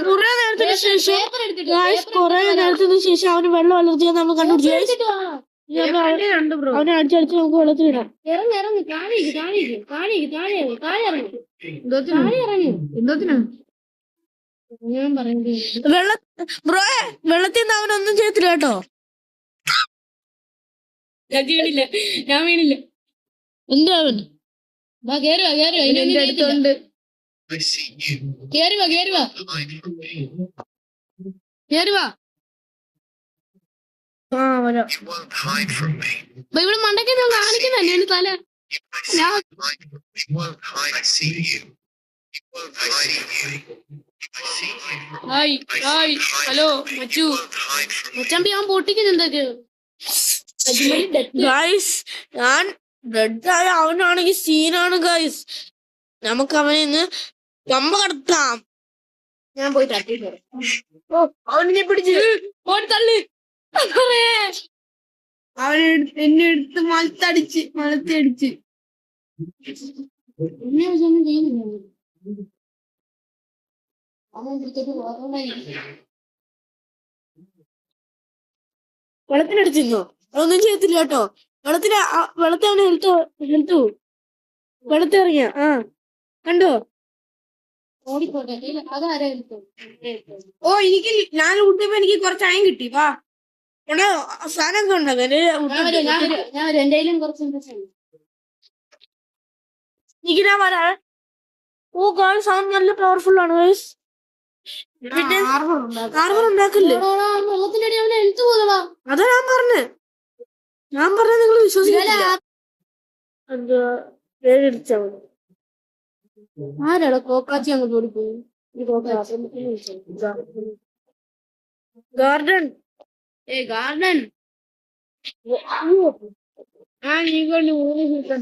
കുറെ നേരത്തിന് ശേഷം കുറെ നേരത്തിന് ശേഷം അവന് വെള്ളം അലർജിയാ നമ്മൾ കണ്ടുപിടിച്ചു. അവനെ അടിച്ചടിച്ച് നമുക്ക് വെള്ളത്തിലിടാം. വെള്ളത്തിൽ നിന്ന് അവനൊന്നും ചെയ്യത്തില്ല കേട്ടോ. ഞാൻ വീണില്ല. എന്താ അവൻ ഇവിടെ മണ്ടയ്ക്ക് ഞാൻ കാണിക്കുന്നല്ലേ എന്റെ തല. ഹലോ മച്ചു മച്ചാമ്പി അവൻ പൊട്ടിക്കുന്നു എന്തൊക്കെ. ഗൈസ് ഞാൻ ഡെഡായ അവനാണെങ്കിൽ സീനാണ് ഗൈസ്. നമുക്ക് അവനെ ഇന്ന് കമ്പ കടത്താം. ഞാൻ പോയി തട്ടി. അവനെ പിടിച്ച് തള്ളി. അവനെ എന്നെ എടുത്ത് മലത്തടിച്ച് മലത്തടിച്ച് വെള്ളത്തിനടിച്ചിരുന്നോ? അതൊന്നും ചെയ്യത്തില്ല കേട്ടോ. വെള്ളത്തെ അവന് ഹെൽത്ത് വെള്ളത്തിറങ്ങിയ കണ്ടോ? ഓ എനിക്ക് ഞാൻ ഊട്ടിയപ്പോ എനിക്ക് കുറച്ച് അയം കിട്ടി. വാ എടാ സാധനമൊക്കെ ഉണ്ടോ? എനിക്ക് ഞാൻ വരാ. ഓ ഗായ്സ് അവൻ നല്ല പവർഫുൾ ആണ് ഗായ്സ്. പിന്നെ ഹാർബർ ഉണ്ടാക്കില്ലേ? അതാ ഞാൻ പറഞ്ഞ നിങ്ങൾ വിശ്വസിക്കില്ല. എന്താ പേടിച്ചാ ആരാടാ കോക്കാച്ചി അങ്ങോട്ട് ഓടിപ്പോയി. ഗാർഡൻ ഗാർഡൻ നീ കൊണ്ട് 3 സീറ്റ്